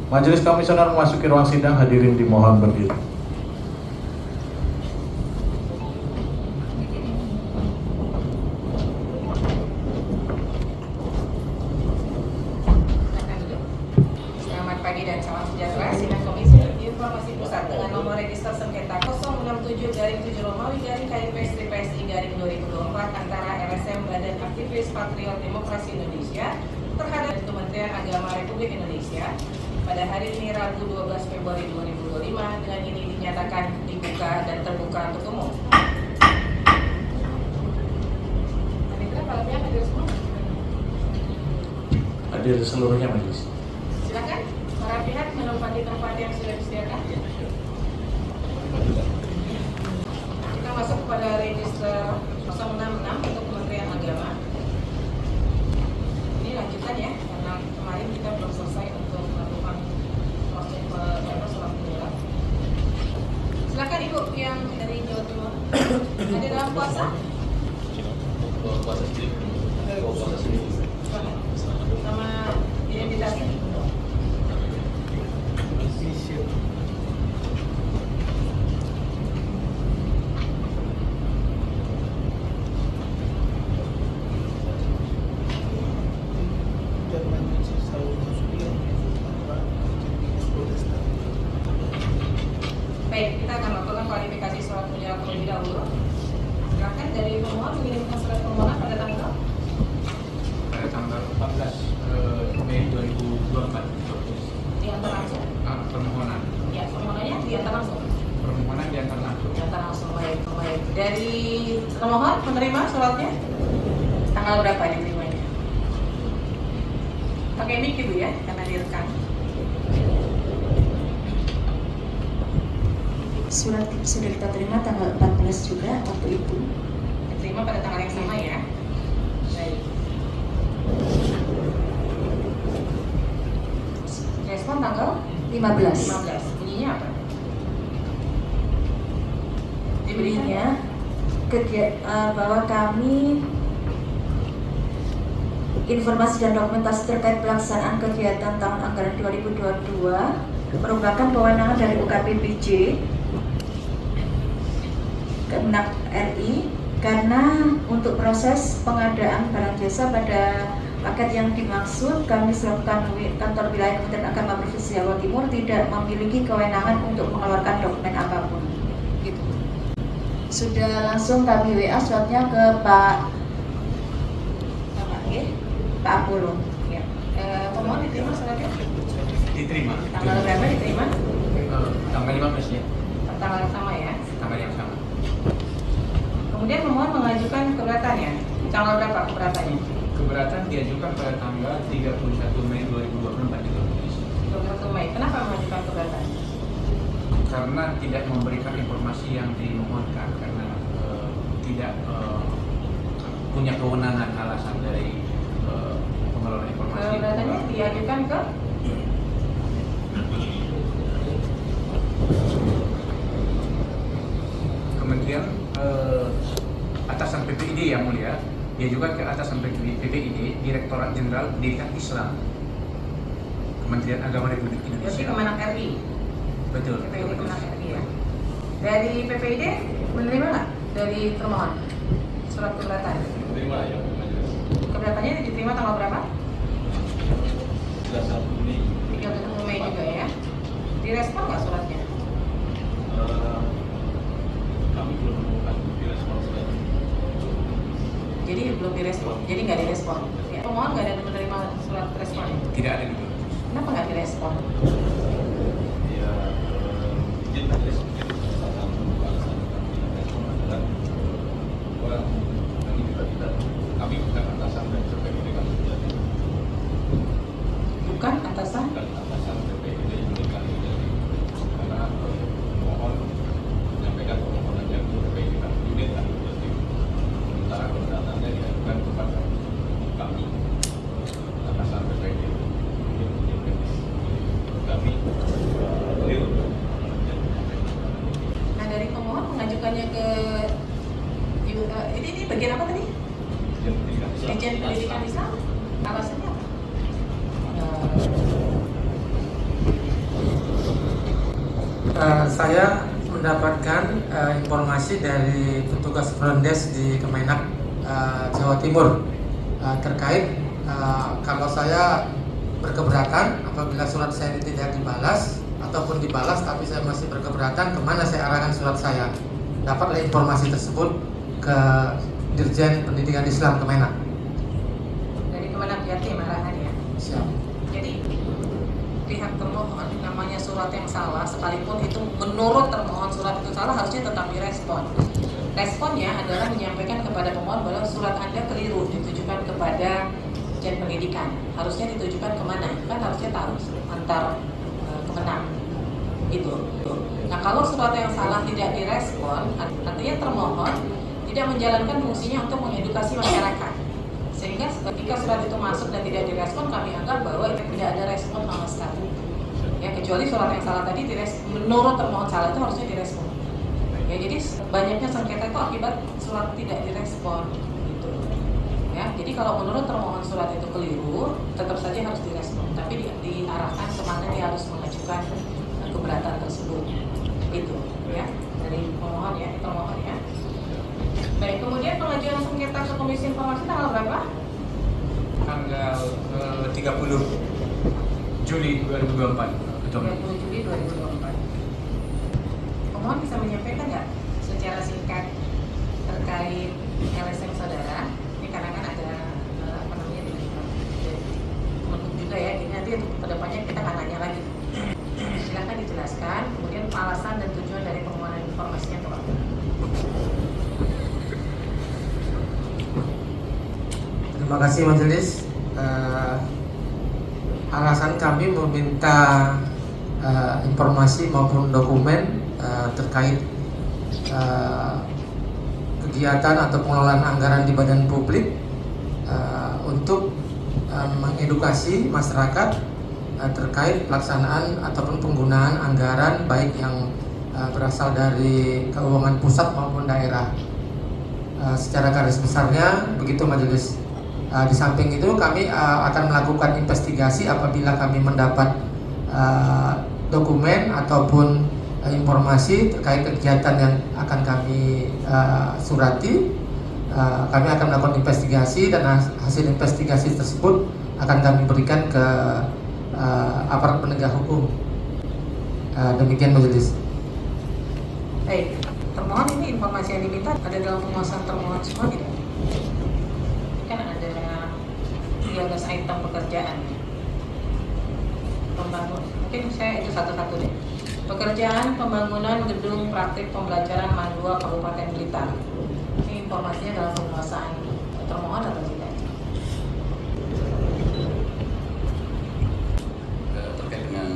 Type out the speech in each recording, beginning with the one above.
Majelis Komisioner memasuki ruang sidang, hadirin dimohon berdiri. Selamat pagi dan salam sejahtera. Sidang Komisi Informasi Pusat dengan nomor register sengketa 067-7-KIP-PSI-2024 antara LSM Badan Aktivis Patriot Demokrasi Indonesia terhadap Kementerian Agama Republik Indonesia pada hari ini Rabu 12 Februari 2025 dengan ini dinyatakan dibuka dan terbuka untuk umum. Hadir seluruhnya majelis. Silakan para pihak menempati tempat yang sudah disediakan. Kita masuk kepada register 066 untuk Kementerian Agama. Ini lanjutan ya, karena kemarin kita belum selesai untuk melakukan proses sholat menyurat. Silakan Ibu yang dari Jawa Timur. Ada dalam puasa? Puasa sendiri. Sama identitasnya. Baik, kita akan melakukan kualifikasi surat menyurat terlebih dahulu. Silakan dari pemohon mengirimkan surat permohonan pada tanggal 14 Mei 2024. diantar langsung. Permohonan. Ya, permohonannya diantar langsung. Permohonan diantar langsung. Diantar langsung, baik. Dari pemohon menerima suratnya tanggal berapa diterimanya? Pakai mic Ibu ya, karena direkam. Surat sudah kita terima tanggal 14 juga waktu itu. Diterima pada tanggal yang sama ya. Baik. Respon tanggal 15. 15. Bunyinya apa? Diberinya bahwa kami informasi dan dokumentasi terkait pelaksanaan kegiatan tahun anggaran 2022 merupakan kewenangan dari UKPPJ Kemenak RI karena untuk proses pengadaan barang jasa pada paket yang dimaksud kami selaku kantor wilayah Kementerian Agama Provinsi Jawa Timur tidak memiliki kewenangan untuk mengeluarkan dokumen apapun. Gitu. Sudah langsung kami WA suratnya ke Pak Apollo. Ya. Pemohon diterima suratnya? Diterima. Tanggal berapa diterima? Tanggal 15 ya. Tanggal yang sama ya. Tanggal yang sama. Kemudian pemohon mengajukan keberatannya. Tanggal berapa keberatannya? Keberatan diajukan pada tanggal 31 Mei 2024 itu. 21 Mei. Kenapa mengajukan keberatan? Karena tidak memberikan informasi yang dimohonkan karena tidak punya kewenangan alasan dari pengelola informasi. Keberatannya diajukan ke Kementerian atasan PPID yang mulia, dia juga ke atasan PPID, Direktorat Jenderal Pendidikan Islam, Kementerian Agama Republik berarti Indonesia. Kemenak RI. Betul. PPID Kemenak RI ya. Dari PPID menerima nggak dari termohon surat keberatan? Terima ya, majelis. Keberatannya diterima tanggal berapa? 31 Mei. 31 Mei juga ya. Direspon nggak suratnya? Kami belum menemukan bukti respon surat. Jadi belum direspon. Jadi nggak direspon. Ya. Pemohon nggak ada menerima surat responnya. Tidak ada gitu. Kenapa nggak direspon? Ya, izin majelis mungkin salah satu alasan kami tidak respon adalah bahwa kami juga tidak, kami bukan atasan dan PPID kami jadi Bukan atasan. bukan atasan PPID unit kami jadi karena mohon menyampaikan permohonannya ke PPID kami unit kami jadi sementara keberatannya diajukan kepada kami atasan PPID. Saya mendapatkan informasi dari petugas front desk di Kemenak Jawa Timur terkait kalau saya berkeberatan apabila surat saya ini tidak dibalas ataupun dibalas tapi saya masih berkeberatan, kemana saya arahkan surat saya. Dapatlah informasi tersebut ke Dirjen Pendidikan Islam Kemenak. Dari Kemenak Jatim arahannya. Siap. Jadi pihak termohon namanya surat yang salah, sekalipun itu menurut termohon surat itu salah, harusnya tetap direspon. Responnya adalah menyampaikan kepada pemohon bahwa surat Anda keliru, ditujukan kepada Dirjen Pendidikan. Harusnya ditujukan kemana? Kan harusnya tahu antar Kemenak. Gitu. Nah, kalau surat yang salah tidak direspon, artinya termohon tidak menjalankan fungsinya untuk mengedukasi masyarakat. Sehingga ketika surat itu masuk dan tidak direspon, kami anggap bahwa tidak ada respon sama sekali. Ya, kecuali surat yang salah tadi menurut termohon salah itu harusnya direspon. Ya, jadi banyaknya sengketa itu akibat surat tidak direspon. Gitu. Ya, jadi kalau menurut termohon surat itu keliru, tetap saja harus direspon. Tapi diarahkan kemana dia harus mengajukan keberatan tersebut. Itu, ya, dari pemohon ya, termohon ya. Baik, kemudian pengajuan sengketa ke Komisi Informasi tanggal berapa? Tanggal 30 Juli 2024. Betul. 30 Juli 2024. Pemohon bisa menyampaikan nggak secara singkat terkait LSM saudara? Ini karena kan ada apa namanya di menurut juga ya. Ini nanti untuk kedepannya kita akan nanya lagi. Silahkan dijelaskan. Kemudian alasan dan tujuan dari permohonan informasinya itu apa? Terima kasih majelis. Alasan kami meminta informasi maupun dokumen terkait kegiatan atau pengelolaan anggaran di badan publik untuk mengedukasi masyarakat terkait pelaksanaan ataupun penggunaan anggaran baik yang berasal dari keuangan pusat maupun daerah. Secara garis besarnya begitu majelis. Di samping itu kami akan melakukan investigasi apabila kami mendapat dokumen ataupun informasi terkait kegiatan yang akan kami surati. Kami akan melakukan investigasi dan hasil investigasi tersebut akan kami berikan ke aparat penegak hukum. Demikian majelis. Baik, termohon ini informasi yang diminta ada dalam penguasaan termohon semua tidak? Kan ada 13 item pekerjaan. Pembangunan, mungkin saya itu satu-satu deh. Pekerjaan pembangunan gedung praktik pembelajaran Mandua Kabupaten Blitar. Ini informasinya dalam penguasaan termohon atau tidak? Terkait dengan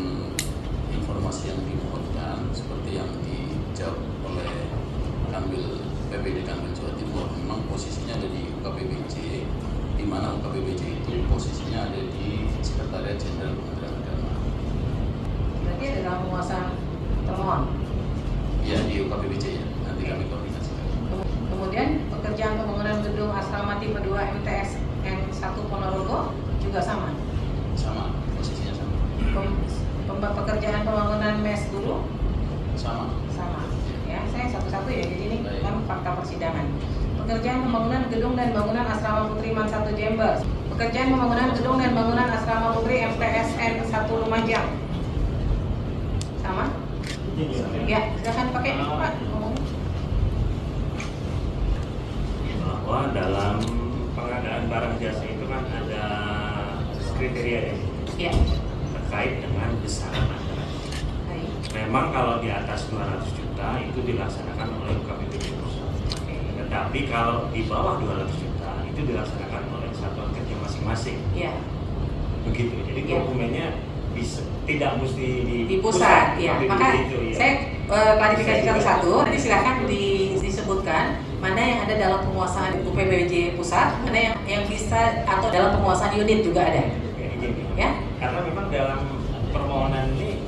informasi yang dimohonkan seperti yang dijawab oleh Kanwil PPD Kanwil Jawa Timur, memang posisinya ada di UKPBJ, di mana UKPBJ itu posisinya ada di Sekretariat Jenderal Kementerian Agama. Berarti ada dalam penguasaan termohon. Ya, di UKPBJ ya, nanti kami koordinasikan. Kemudian pekerjaan pembangunan gedung asrama tipe 2 MTS N1 Ponorogo juga sama. Sama, posisinya sama. Pekerjaan pembangunan mes guru Sama. ya, saya satu-satu ya, jadi ini Baik. kan fakta persidangan. Pekerjaan pembangunan gedung dan bangunan asrama putri MAN 1 Jember. Pekerjaan pembangunan gedung dan bangunan asrama putri MTSN 1 Lumajang. Sama? Ya, silakan pakai Pak ngomong. Bahwa dalam pengadaan barang jasa itu kan ada kriteria ya, Ya, terkait dengan besaran anggaran. baik. Memang kalau di atas 200 juta itu dilaksanakan oleh UKPBJ pusat. Oke. Tetapi kalau di bawah 200 juta itu dilaksanakan oleh satuan kerja masing-masing. Ya, Begitu. Jadi Ya. dokumennya bisa tidak mesti di pusat ya. tapi Maka itu, ya. saya klarifikasi satu-satu. Nanti silakan disebutkan mana yang ada dalam penguasaan UPBJ pusat, mana yang bisa atau dalam penguasaan unit juga ada. Ya, gini. Ya. Karena memang dalam permohonan ini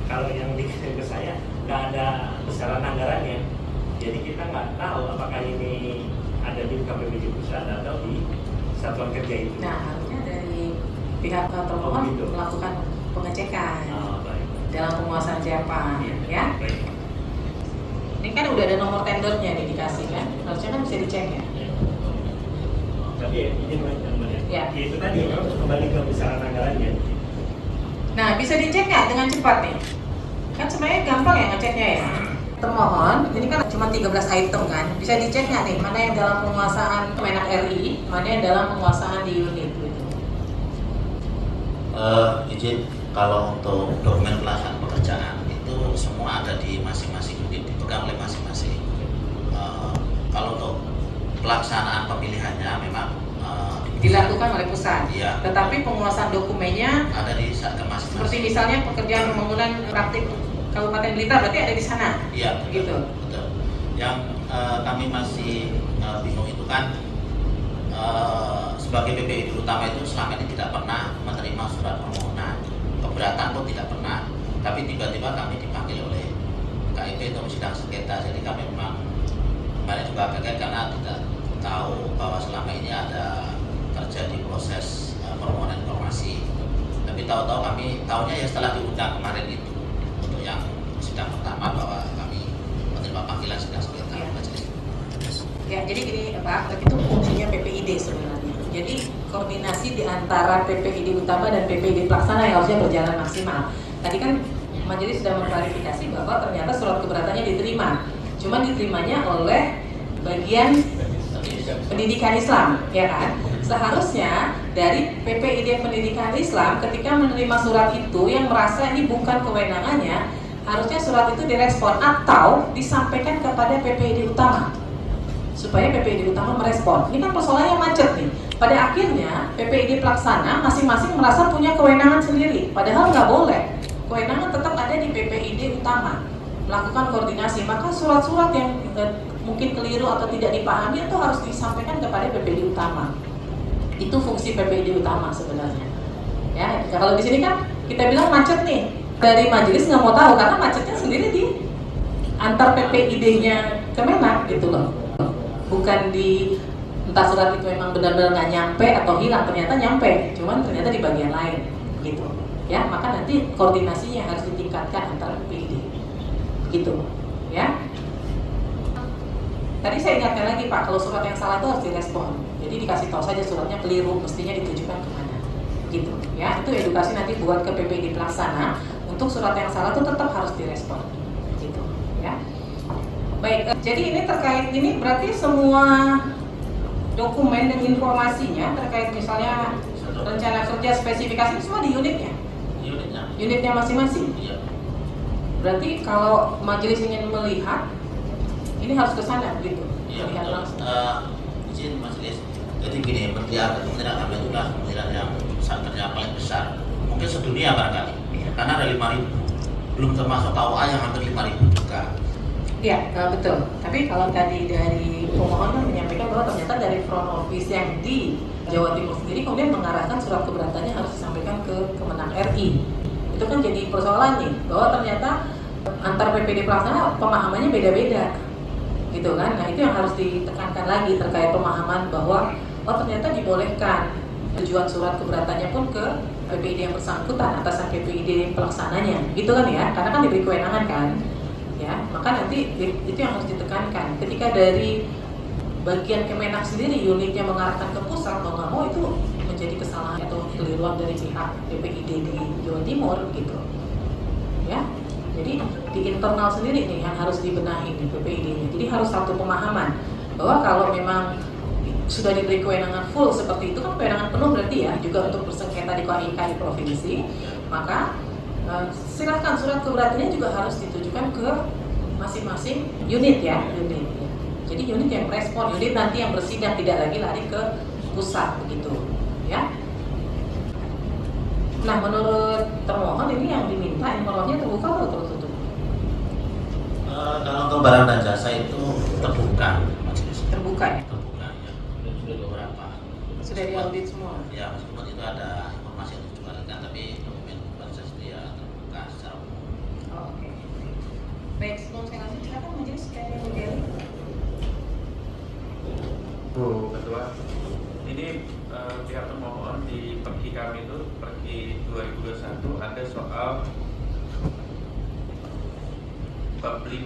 kalau yang dikirim ke saya nggak ada besaran anggarannya, jadi kita nggak tahu apakah ini ada di UKPBJ pusat atau di satuan kerja itu. Nah, harusnya dari pihak termohon gitu. melakukan pengecekan Baik. dalam penguasaan siapa, ya. Ini kan udah ada nomor tendernya nih dikasih kan, harusnya kan bisa dicek ya. Tapi ini Ya. itu tadi kembali ke besaran anggarannya. Nah, bisa dicek nggak dengan cepat nih? Kan sebenarnya gampang ya ngeceknya ya. Termohon, ini kan cuma 13 item kan, bisa dicek nggak nih mana yang dalam penguasaan Kemenak RI, mana yang dalam penguasaan di unit gitu. Izin, kalau untuk dokumen pelaksanaan pekerjaan itu semua ada di masing-masing unit, dipegang oleh masing-masing. Kalau untuk pelaksanaan pemilihannya memang Dilakukan oleh pusat. Iya. Tetapi penguasaan dokumennya ada di satgas masing-masing. seperti misalnya pekerjaan pembangunan praktik Kabupaten Blitar berarti ada di sana. Iya, Gitu. betul. Yang kami masih bingung itu kan sebagai PPID utama itu selama ini tidak pernah menerima surat permohonan, keberatan pun tidak pernah. Tapi tiba-tiba kami dipanggil oleh KIP untuk sidang sengketa. Jadi kami memang kemarin juga kaget karena tidak tahu bahwa selama ini ada terjadi proses permohonan informasi. Tapi tahu-tahu kami tahunya ya setelah diundang kemarin itu untuk yang sidang pertama bahwa kami menerima panggilan sidang sengketa majelis. Ya, jadi gini Pak, itu fungsinya PPID sebenarnya. Jadi koordinasi di antara PPID utama dan PPID pelaksana yang harusnya berjalan maksimal. Tadi kan majelis sudah mengklarifikasi bahwa ternyata surat keberatannya diterima. Cuma diterimanya oleh bagian pendidikan Islam, ya kan? Seharusnya dari PPID Pendidikan Islam ketika menerima surat itu yang merasa ini bukan kewenangannya, harusnya surat itu direspon atau disampaikan kepada PPID utama supaya PPID utama merespon. Ini kan persoalannya macet nih. Pada akhirnya PPID pelaksana masing-masing merasa punya kewenangan sendiri, padahal nggak boleh. Kewenangan tetap ada di PPID utama melakukan koordinasi. Maka surat-surat yang mungkin keliru atau tidak dipahami itu harus disampaikan kepada PPID utama. Itu fungsi PPID utama sebenarnya. Ya, kalau di sini kan kita bilang macet nih, dari majelis nggak mau tahu karena macetnya sendiri di antar PPID-nya Kemenak gitu loh. Bukan di entah surat itu memang benar-benar nggak nyampe atau hilang, ternyata nyampe, cuman ternyata di bagian lain gitu. Ya, maka nanti koordinasinya harus ditingkatkan antar PPID. Gitu, ya. Tadi saya ingatkan lagi Pak, kalau surat yang salah itu harus direspon. Jadi dikasih tahu saja suratnya keliru, mestinya ditujukan kemana, gitu. Ya, itu edukasi nanti buat ke PPID pelaksana. Untuk surat yang salah itu tetap harus direspon, gitu. Ya. Baik, jadi ini terkait ini berarti semua dokumen dan informasinya terkait misalnya rencana kerja spesifikasi semua di unitnya, unitnya masing-masing. Iya. Berarti kalau majelis ingin melihat, ini harus ke sana gitu. Iya, Melihat betul. langsung. Izin majelis. Jadi gini, Kementerian Agama itu adalah kementerian yang satkernya paling besar, mungkin sedunia barangkali. Iya. Karena ada 5.000, belum termasuk KUA yang hampir 5.000 juga. Iya, betul. Tapi kalau tadi dari pemohon kan menyampaikan bahwa ternyata dari front office yang di Jawa Timur sendiri kemudian mengarahkan surat keberatannya harus disampaikan ke Kemenak RI. Itu kan jadi persoalan nih, bahwa ternyata antar PPD pelaksana pemahamannya beda-beda. Gitu kan. Nah, itu yang harus ditekankan lagi terkait pemahaman bahwa ternyata dibolehkan tujuan surat keberatannya pun ke PPID yang bersangkutan atasan PPID pelaksananya. Gitu kan ya, karena kan diberi kewenangan kan. Ya, maka nanti itu yang harus ditekankan. Ketika dari bagian Kemenak sendiri unitnya mengarahkan ke pusat, mau nggak mau itu menjadi kesalahan atau keliruan dari pihak PPID di Jawa Timur gitu. Ya, jadi di internal sendiri nih yang harus dibenahi di PPID-nya. Jadi harus satu pemahaman bahwa kalau memang sudah diberi kewenangan full seperti itu kan kewenangan penuh berarti ya juga untuk bersengketa di KIK di provinsi, maka silakan surat keberatannya juga harus ditujukan ke masing-masing unit ya, unit. Jadi unit yang merespon, unit nanti yang bersidang, tidak lagi lari ke pusat begitu, ya. Nah, menurut termohon ini yang diminta informasinya terbuka atau tertutup? Kalau untuk barang dan jasa itu terbuka, majelis. Terbuka ya? Terbuka ya. Dan sudah beberapa. Sudah diaudit semua? Ya, meskipun itu ada informasi yang dikeluarkan, tapi dokumen bansos dia terbuka secara umum. Oh, oke. Baik, sebelum saya lanjut, silakan majelis kayak Bukeli. Bu Ketua, ini pihak termohon di pergi kami itu pergi 2021 ada soal bab 5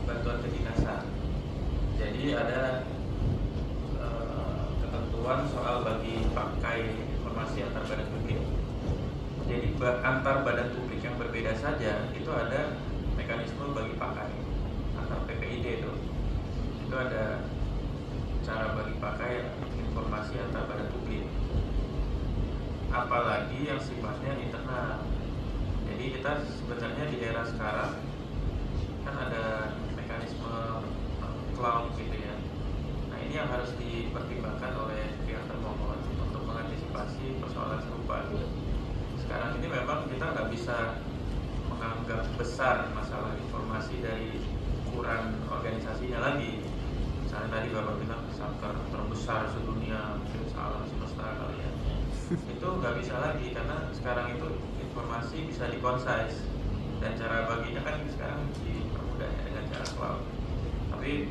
bantuan kedinasan. Jadi ada ketentuan soal bagi pakai informasi antar badan publik. Jadi antar badan publik yang berbeda saja itu ada mekanisme bagi pakai antar PPID itu ada cara bagi pakai informasi antar badan publik. Apalagi yang sifatnya internal. Jadi kita sebenarnya di era sekarang kan ada mekanisme cloud gitu ya. Nah ini yang harus dipertimbangkan oleh pihak termohon untuk mengantisipasi persoalan serupa. Sekarang ini memang kita nggak bisa menganggap besar masalah informasi dari ukuran organisasinya lagi. Misalnya tadi Bapak bilang satker terbesar sedunia, mungkin salah semesta kali ya. Itu nggak bisa lagi karena sekarang itu informasi bisa di-concise dan cara baginya kan sekarang dipermudah ya, dengan cara cloud. Tapi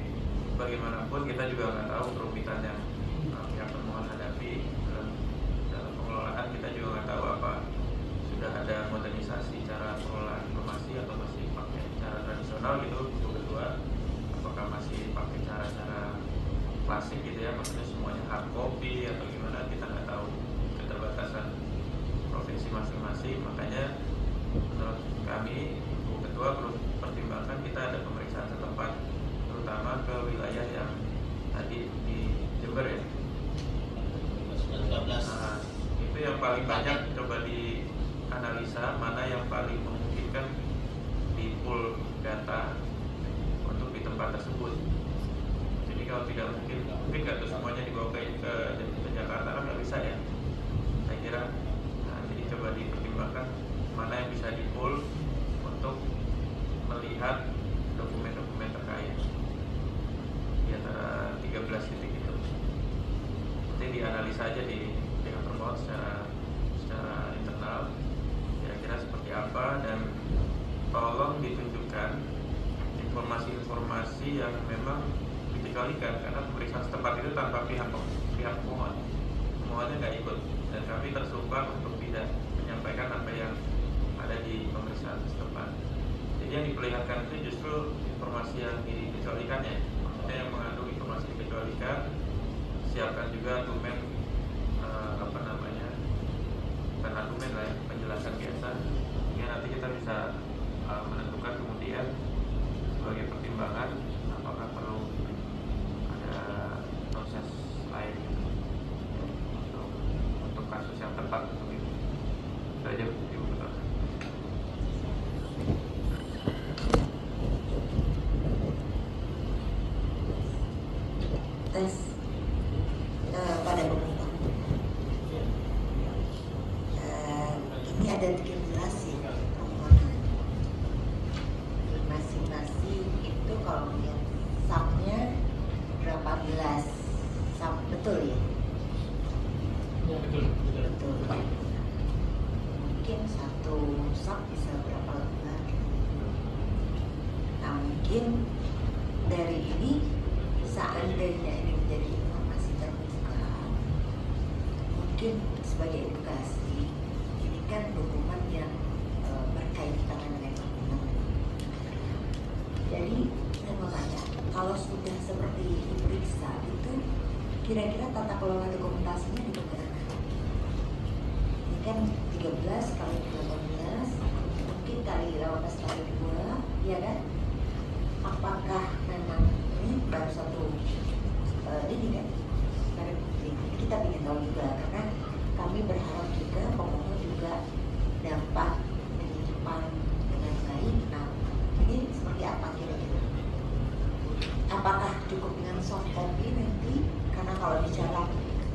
bagaimanapun kita juga nggak tahu kerumitan yang pihak termohon hadapi dalam pengelolaan. Kita juga nggak tahu apa sudah ada modernisasi cara pengelolaan informasi atau masih pakai cara tradisional gitu. Untuk kedua, apakah masih pakai cara-cara klasik gitu ya, maksudnya semuanya hard copy atau gimana, kita nggak tahu keterbatasan provinsi masing-masing. Makanya menurut kami Bu Ketua perlu pertimbangkan kita ada pemeriksaan setempat, terutama ke wilayah yang tadi di Jember ya. Nah, itu yang paling banyak coba dianalisa mana yang paling memungkinkan di pool data untuk di tempat tersebut. Jadi kalau tidak mungkin nggak tuh semuanya dibawa ke Jakarta kan nggak bisa ya. Saya kira, nah, jadi coba dipertimbangkan mana yang bisa di pool untuk melihat dokumen-dokumen terkait di antara 13 titik itu. Nanti dianalisa aja di pihak termohon secara internal kira-kira seperti apa, dan tolong ditunjukkan informasi-informasi yang memang dikecualikan karena pemeriksaan setempat itu tanpa pihak pemohon. Pemohonnya nggak ikut dan kami tersumpah untuk tidak menyampaikan apa yang ada di pemeriksaan setempat. Jadi yang diperlihatkan itu justru informasi yang dikecualikan ya, maksudnya yang mengandung informasi dikecualikan. Siapkan juga dokumen bukan argumen lah ya, penjelasan biasa. Ya nanti kita bisa menentukan kemudian sebagai pertimbangan apakah perlu ada proses lain gitu, untuk kasus yang tepat untuk itu. Itu aja Ibu Ketua. Tes pada pemerintah. Ini ada 13 permohonan. Masing-masing itu kalau melihat subnya berapa belas sub, betul ya? Ya, betul. Betul. Mungkin satu sub bisa berapa lembar. Nah mungkin dari ini seandainya ini menjadi informasi terbuka, mungkin sebagai edukasi, ini kan dokumen yang berkaitan dengan ekonomi. Jadi saya mau tanya, kalau sudah seperti diperiksa itu, kira-kira tata kelola dokumentasinya di mana? Ini kan 13 kali 18, mungkin kali 18 kali 2, ya kan? Apakah memang ini baru satu ini kan? Kita ingin tahu juga, karena kami berharap juga pemohon juga dapat menyimpan dengan baik. Nah, ini seperti apa kira-kira? Apakah cukup dengan soft copy nanti? Karena kalau bicara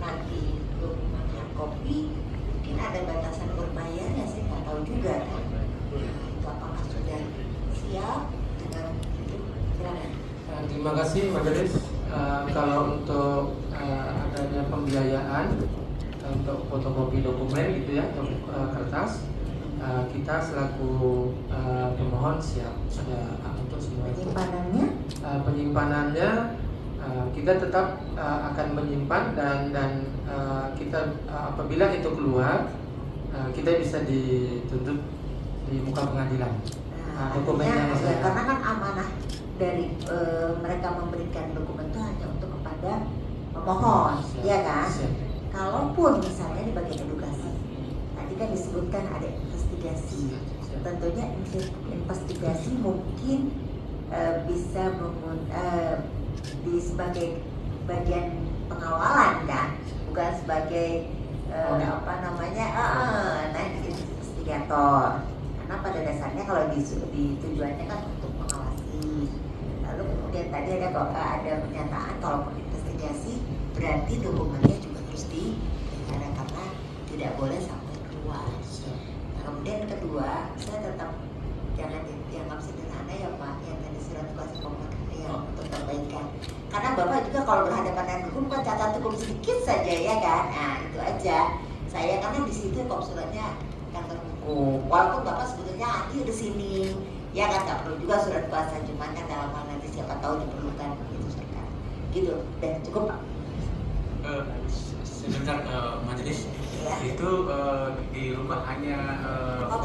nanti dokumen hard copy, mungkin ada batasan berbayarnya, saya nggak tahu juga kan. Nah, itu apakah sudah siap dengan itu? Silakan. Terima kasih Majelis. Kalau untuk adanya pembiayaan untuk fotokopi dokumen gitu ya, untuk kertas, kita selaku pemohon siap untuk semua itu. Penyimpanan kita tetap akan menyimpan dan kita apabila itu keluar kita bisa dituntut di muka pengadilan. Nah, dokumennya artinya, saya. karena kan amanah dari mereka memberikan dokumen itu hanya untuk kepada pemohon, ya kan? Kalaupun misalnya di bagian edukasi, tadi kan disebutkan ada investigasi. Tentunya investigasi mungkin bisa di sebagai bagian pengawalan kan, bukan sebagai investigator. Karena pada dasarnya kalau di tujuannya kan untuk mengawasi. Lalu kemudian tadi ada pernyataan kalau investigasi berarti dokumennya juga harus ada karena tidak boleh sampai keluar. Nah, kemudian kedua, saya tetap jangan dianggap sederhana ya Pak, yang tadi surat kuasa pemerintah untuk perbaikan. Karena Bapak juga kalau berhadapan dengan hukum kan cacat hukum sedikit saja ya kan. Nah itu aja. Saya karena di situ konsulatnya kantor hukum. Walaupun Bapak sebetulnya ahli di sini, ya kan nggak perlu juga surat kuasa, cuman kan dalam hal nanti siapa tahu diperlukan gitu sekarang. Gitu dan cukup Pak. Sebentar majelis Ya. itu dirubah hanya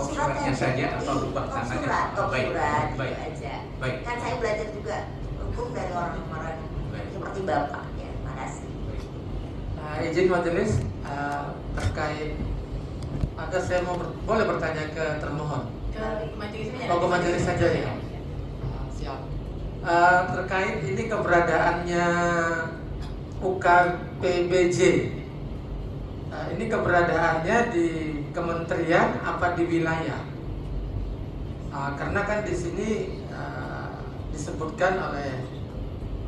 suratnya saja atau rubah tangannya? Baik, baik, aja. baik. Kan saya belajar juga hukum dari orang-orang seperti Bapak ya. Makasih. Izin majelis terkait, maka saya boleh bertanya ke termohon. Ke majelis saja. Ke majelis saja ya. Siap. Terkait ini keberadaannya UKPBJ. Ini keberadaannya di kementerian apa di wilayah? Karena kan di sini disebutkan oleh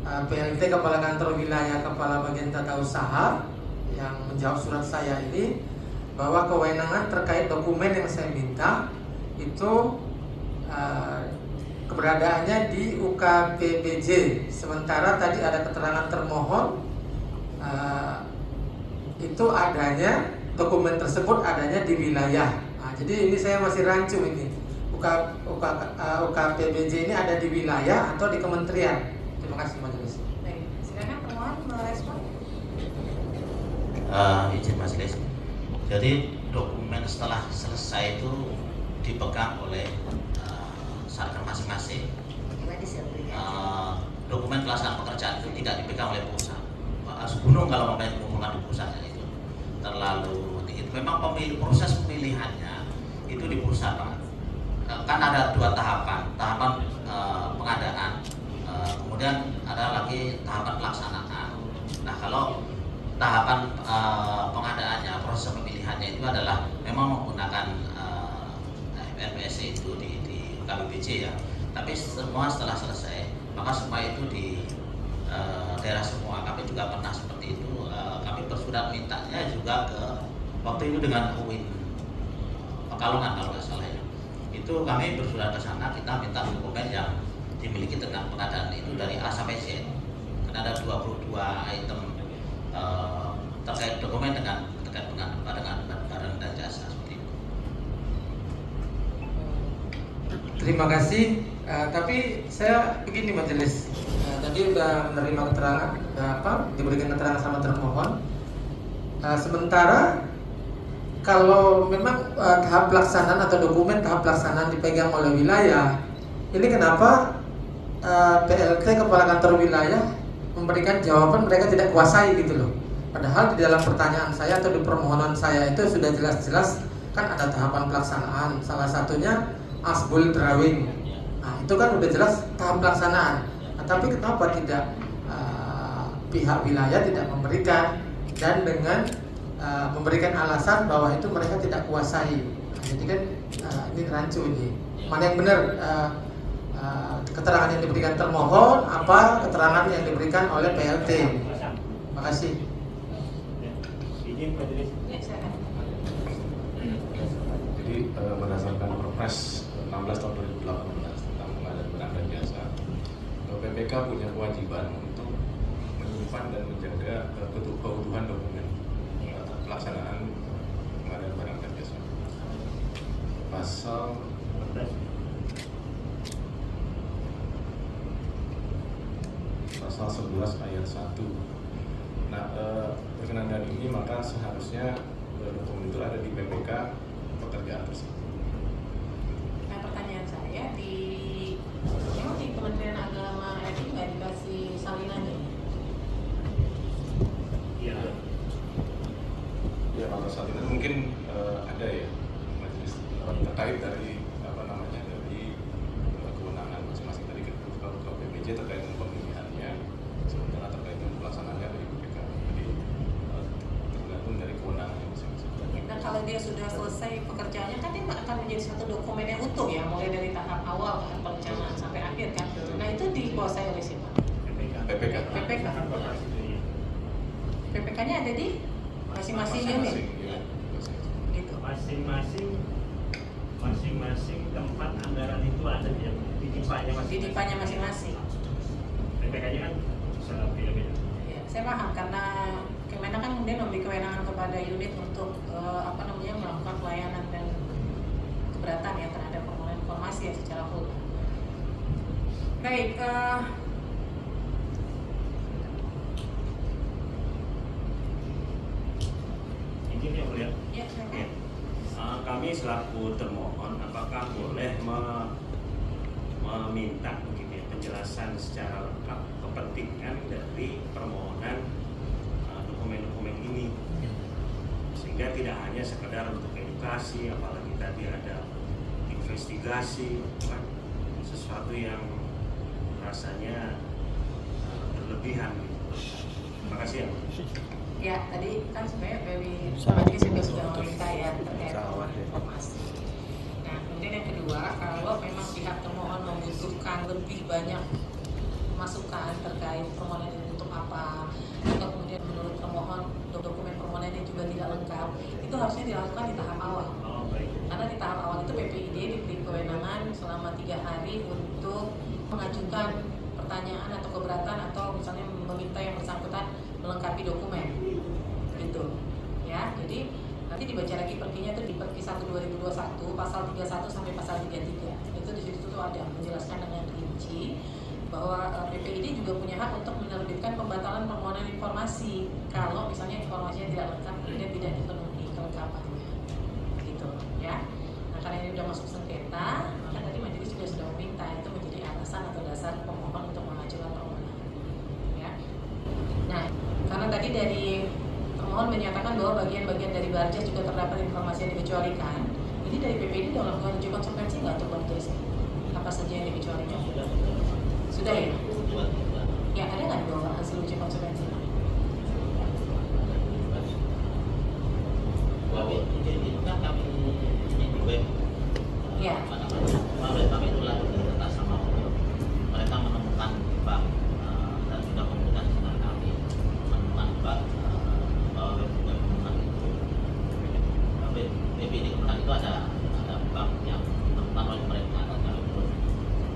PLT Kepala Kantor Wilayah Kepala Bagian Tata Usaha yang menjawab surat saya ini bahwa kewenangan terkait dokumen yang saya minta itu keberadaannya di UKPBJ. Sementara tadi ada keterangan termohon itu adanya dokumen tersebut adanya di wilayah. Jadi ini saya masih rancu ini. UKPBJ ini ada di wilayah atau di kementerian? Terima kasih majelis. Baik, silakan termohon merespon. Izin majelis. Jadi dokumen setelah selesai itu dipegang oleh satker masing-masing. Dokumen pelaksanaan pekerjaan itu tidak dipegang oleh pusat. Gunung kalau mempunyai hubungan di pusat itu terlalu tinggi. Memang proses pemilihannya itu di pusat, Pak. Kan ada dua tahapan pengadaan, kemudian ada lagi tahapan pelaksanaan. Nah kalau tahapan pengadaannya, proses pemilihannya itu adalah memang menggunakan NPSC itu di UKPBJ ya. Tapi semua setelah selesai, maka semua itu di daerah semua. Kami juga pernah seperti itu. Kami bersurat mintanya juga ke waktu itu dengan UIN Pekalongan kalau nggak salah ya. Itu kami bersurat ke sana, kita minta dokumen yang dimiliki tentang pengadaan itu dari A sampai Z. Karena ada 22 item terkait dokumen dengan barang dan jasa seperti itu. Terima kasih. Tapi saya begini majelis, tadi udah menerima keterangan, diberikan keterangan sama termohon. Sementara kalau memang tahap pelaksanaan atau dokumen tahap pelaksanaan dipegang oleh wilayah, ini kenapa PLT Kepala Kantor Wilayah memberikan jawaban mereka tidak kuasai gitu loh? Padahal di dalam pertanyaan saya atau di permohonan saya itu sudah jelas-jelas kan ada tahapan pelaksanaan, salah satunya asbul drawing. Nah itu kan udah jelas tahap pelaksanaan. Nah, tapi kenapa tidak pihak wilayah tidak memberikan dan dengan memberikan alasan bahwa itu mereka tidak kuasai. Nah, jadi kan ini rancu ini. Mana yang benar keterangan yang diberikan termohon apa keterangan yang diberikan oleh PLT? Terima kasih. Jadi berdasarkan Perpres 16 tahun 2018 tentang pengadaan barang dan jasa, PPK punya kewajiban untuk menyimpan dan menjaga keutuhan dokumen pelaksanaan pengadaan barang dan jasa. Pasal 11 ayat 1. Nah, berkenaan dengan ini maka seharusnya dokumen itu ada di PPK pekerjaan tersebut. Nah, pertanyaan saya di ada ya majelis terkait dari kewenangan masing-masing dari KPBJ terkait dengan pemilihannya, sementara terkait dengan pelaksanaannya dari BPK. Jadi tergantung dari kewenangannya masing-masing. Dan kalau dia sudah selesai pekerjaannya kan dia akan menjadi satu dokumen yang utuh ya, mulai dari tahap awal kan, perencanaan sampai akhir kan. Nah itu dikuasai oleh siapa? PPK. PPK-nya ada di masing-masing unit. Iya. Gitu. Masing-masing tempat anggaran itu ada yang ditipanya masing-masing. PPK-nya kan bisa beda-beda. Ya, saya paham karena Kemenak kan kemudian memberi kewenangan kepada unit untuk melakukan pelayanan dan keberatan ya terhadap permohonan informasi ya secara full. Baik, Izin yang mulia. ya, Ya. Kami selaku termohon apakah boleh meminta begitu ya, penjelasan secara lengkap kepentingan dari permohonan dokumen-dokumen ini, sehingga tidak hanya sekedar untuk edukasi, apalagi tadi ada investigasi, kan sesuatu yang rasanya berlebihan gitu. Terima kasih ya. ya tadi kan sebenarnya Dewi juga sudah meminta ya terkait permohonan informasi. Nah kemudian yang kedua, kalau memang pihak termohon membutuhkan lebih banyak masukan terkait permohonan ini untuk apa, atau kemudian menurut termohon dokumen permohonannya juga tidak lengkap, itu harusnya dilakukan di tahap awal. Oh, baik. Karena di tahap awal itu PPID diberi kewenangan selama 3 hari untuk mengajukan pertanyaan atau keberatan atau misalnya meminta yang bersangkutan melengkapi dokumen, gitu. Ya, jadi nanti dibaca lagi perkinya itu di Perki 1 2021 pasal 31 sampai pasal 33. Itu di situ tuh ada menjelaskan dengan rinci bahwa PPID juga punya hak untuk menerbitkan pembatalan permohonan informasi kalau misalnya informasinya tidak lengkap dan tidak dipenuhi kelengkapannya, gitu ya. Nah karena ini sudah masuk sengketa, maka tadi majelis juga sudah meminta itu menjadi alasan atau dasar pemohon untuk mengajukan permohonan, ya. Nah karena tadi dari termohon menyatakan bahwa bagian-bagian dari Barjas juga terdapat informasi yang dikecualikan, jadi dari PPID sudah melakukan uji konsekuensi nggak untuk Barjas? Apa saja yang dikecualikan? Sudah ya? Ya, ada nggak di bawah hasil uji konsekuensi? Itu kan kami ini di web. Ya. Kami telah berkata sama mereka menemukan bug dan sudah komunikasi dengan kami menemukan bug bahwa web pemenuhan itu BPID kemudian itu ada bug yang ditemukan oleh mereka dan kami belum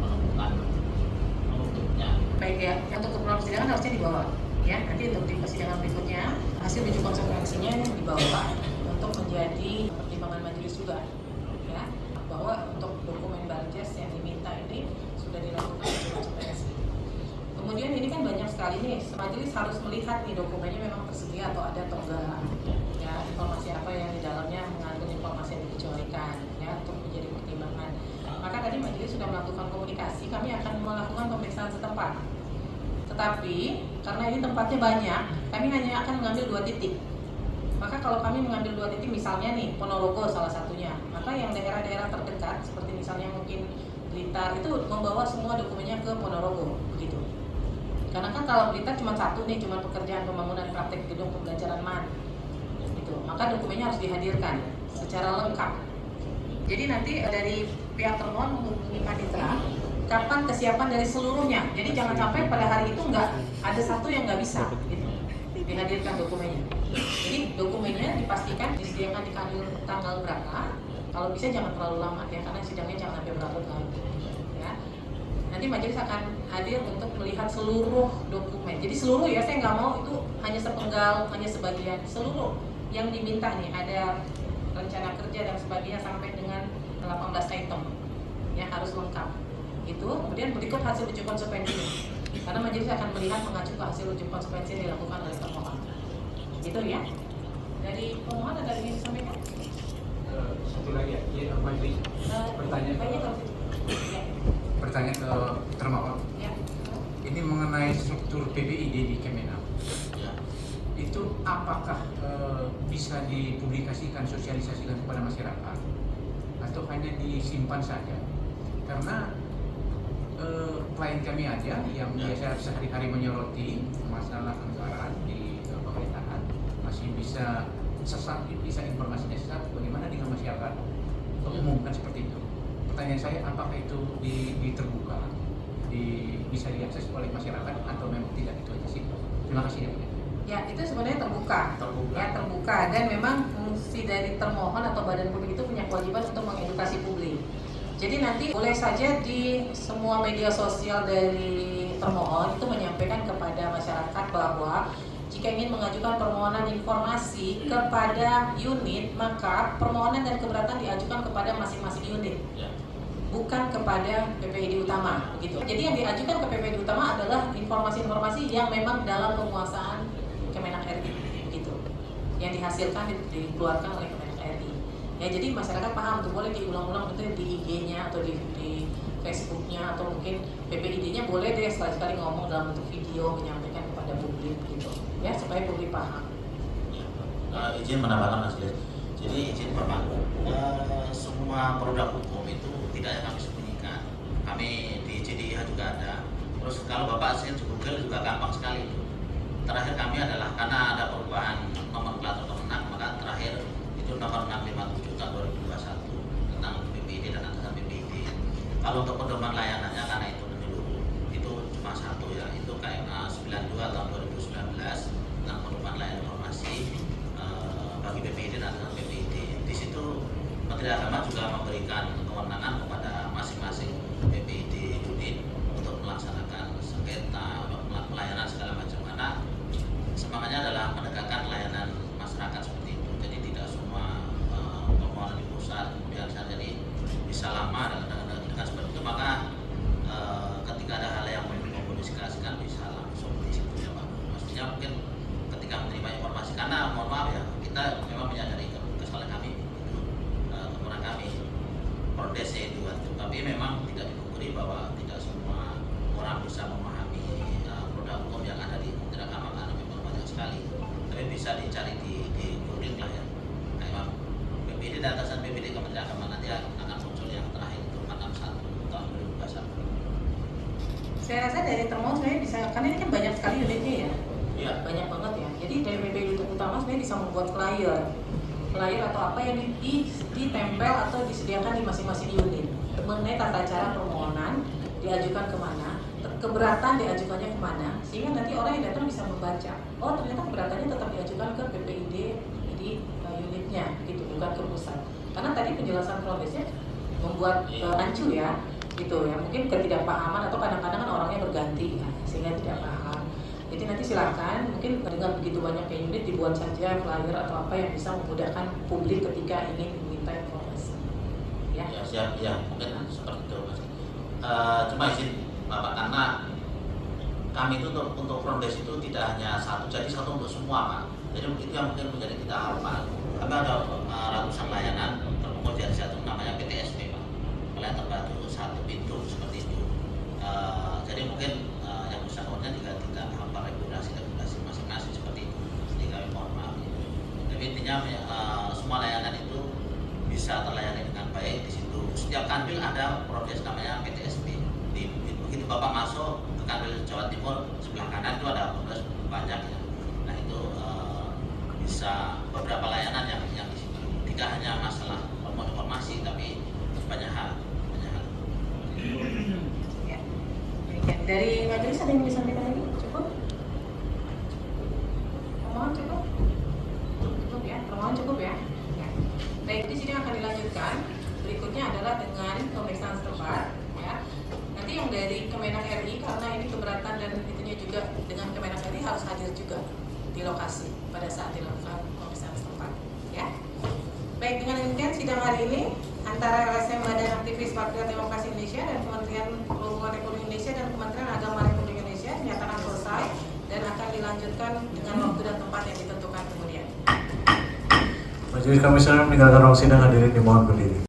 menemukan bentuknya. Baik ya, untuk keperluan persidangan harusnya dibawa. Ya, nanti untuk di persidangan berikutnya hasil uji konsekuensinya dibawa untuk menjadi pertimbangan majelis juga. Ya, bahwa untuk dokumen Barjas yang diminta ini sudah dilakukan uji konsekuensi. Kemudian ini kan banyak sekali nih, majelis harus melihat nih dokumennya memang tersedia atau ada atau enggak. Ya, informasi apa yang di dalamnya mengandung informasi yang dikecualikan, ya, untuk menjadi pertimbangan. Maka tadi majelis sudah melakukan komunikasi, kami akan melakukan pemeriksaan setempat. Tetapi karena ini tempatnya banyak, kami hanya akan mengambil 2 titik. Maka kalau kami mengambil 2 titik, misalnya nih Ponorogo salah satunya, maka yang daerah-daerah terdekat seperti misalnya mungkin Blitar itu membawa semua dokumennya ke Ponorogo, begitu. Karena kan kalau Blitar cuma satu nih, cuma pekerjaan pembangunan praktek gedung pembelajaran MAN, gitu. Maka dokumennya harus dihadirkan secara lengkap. Jadi nanti dari pihak termohon menghubungi panitera kapan kesiapan dari seluruhnya. Jadi jangan sampai pada hari itu nggak ada satu yang nggak bisa gitu, dihadirkan dokumennya. Jadi dokumennya dipastikan disediakan di tanggal berapa. Kalau bisa jangan terlalu lama ya, karena sidangnya jangan sampai berlarut-larut. Ya. Nanti majelis akan hadir untuk melihat seluruh dokumen. Jadi seluruh ya, saya nggak mau itu hanya sepenggal, hanya sebagian. Seluruh yang diminta nih, ada rencana kerja dan sebagainya sampai dengan 18 item ya, harus lengkap itu. Kemudian berikut hasil uji konsekuensi, karena majelis akan melihat mengacu ke hasil uji konsekuensi yang dilakukan oleh termohon, gitu ya. Dari pemohon ada yang disampaikan? Satu lagi ya, majelis bertanya ke termohon. Ya. Ini mengenai struktur PPID di Kemenak. Ya. itu apakah bisa dipublikasikan, sosialisasikan kepada masyarakat atau hanya disimpan saja? Karena klien kami aja yang biasa sehari-hari menyoroti masalah anggaran di pemerintahan masih bisa sesat, bisa informasinya sesat. Bagaimana dengan masyarakat? Umumkan seperti itu. Pertanyaan saya, apakah itu terbuka, bisa diakses oleh masyarakat atau memang tidak? Itu aja sih. Terima kasih ya. Ya, itu sebenarnya terbuka. Ya, terbuka, dan memang fungsi dari termohon atau badan publik itu punya kewajiban untuk mengedukasi publik. Jadi nanti boleh saja di semua media sosial dari termohon itu menyampaikan kepada masyarakat bahwa jika ingin mengajukan permohonan informasi kepada unit, maka permohonan dan keberatan diajukan kepada masing-masing unit, bukan kepada PPID utama, begitu. Jadi yang diajukan ke PPID utama adalah informasi-informasi yang memang dalam penguasaan Kemenak RI, begitu, yang dihasilkan dikeluarkan oleh Kemenak RI. Ya, jadi masyarakat paham tuh, boleh diulang-ulang itu di IG-nya atau di Facebook-nya, atau mungkin PPID-nya boleh deh sekali-sekali ngomong dalam bentuk video menyampaikan kepada publik, gitu, ya, supaya publik paham. Izin menambahkan Mas Lis. Jadi izin Bapak, semua produk hukum itu tidak kami sembunyikan. Kami di JDIH juga ada. Terus kalau Bapak search Google juga gampang sekali itu. Terakhir kami adalah karena ada perubahan nomenklatur Kemenak, maka terakhir itu nomor 657 tahun 2021 tentang PPID dan atasan PPID. Kalau untuk pedoman layanannya, karena itu menyeluruh, itu cuma satu ya, itu KMA 92 tahun 2019 tentang pedoman layanan informasi bagi PPID dan atasan PPID. Di situ Menteri Agama juga memberikan kewenangan kepada masing-masing PPID unit untuk melaksanakan sengketa, pelayanan segala macam, karena semangatnya adalah menegakkan layanan masyarakat seperti itu. Jadi tidak semua permohonan di pusat kemudian saja jadi bisa lama dengan seperti itu, maka ketika ada hal yang mengkomunikasikan bisa langsung di situ ya Pak. Maksudnya mungkin ketika menerima informasi, karena mohon maaf ya, kita memang menyadari kesalahan kami, kekurangan kami, prodesnya itu, tapi memang tidak dipungkiri bahwa tidak semua orang bisa memahami produk hukum yang ada di Kementerian Agama, karena memang banyak sekali. Tapi bisa dicari di Google lah ya. Kayak PPID dan atasan PPID Kementerian Agama, nanti akan muncul yang terakhir itu 461 tahun 2021. Saya rasa dari termohon sebenarnya bisa, karena ini kan banyak sekali unitnya ya. Iya. Banyak banget ya. Jadi dari PPID utama sebenarnya bisa membuat flyer atau apa yang ditempel atau disediakan di masing-masing unit mengenai tata cara permohonan diajukan kemana, keberatan diajukannya kemana, sehingga nanti orang yang datang bisa membaca, oh ternyata keberatannya tetap diajukan ke PPID di unitnya, gitu, bukan ke pusat. Karena tadi penjelasan Profesor membuat rancu ya, gitu ya, mungkin ketidakpahaman atau kadang-kadang kan orangnya berganti ya, sehingga tidak paham. Jadi nanti silakan, mungkin dengan begitu banyaknya unit dibuat saja flyer atau apa yang bisa memudahkan publik ketika ingin meminta informasi. Ya, siap, ya mungkin seperti itu Mas. Cuma izin Bapak, karena kami itu untuk front desk itu tidak hanya satu, jadi satu untuk semua Pak. Jadi itu yang mungkin menjadi kita harapan. Kami ada ratusan layanan terkumpul dari satu namanya PTSP Pak, pelayanan terpadu satu pintu seperti itu. Jadi mungkin yang bersangkutan juga tidak hafal regulasi masing-masing seperti itu. Jadi kami mohon maaf. Tapi intinya semua layanan itu bisa terlayani dengan baik. Di situ setiap kanwil ada proses namanya PTSP. Begitu Bapak masuk ke kanwil Jawa Timur, sebelah kanan itu ada proses pajak ya. Nah itu bisa beberapa layanan yang di situ. Tidak hanya masalah informasi, tapi banyak hal. Ya. Dari majelis ada yang bisa disampaikan lagi? Cukup? Permohonan cukup? Cukup ya, permohonan cukup ya. Baik, di sini akan dilanjutkan. Berikutnya adalah dengan pemeriksaan setempat. Ya. Nanti yang dari Kemenak RI, karena ini keberatan dan itunya juga dengan Kemenak RI harus hadir juga di lokasi pada saat dilakukan pemeriksaan setempat. Ya. Baik, dengan demikian sidang hari ini antara LSM Badan Aktivis Patriot Demokrasi Indonesia dan Kementerian Perhubungan Republik Indonesia dan Kementerian Agama Republik Indonesia dinyatakan selesai dan akan dilanjutkan dengan waktu dan tempat yang ditentukan kemudian. Majelis Kami meninggalkan ruang sidang, hadirin dimohon berdiri.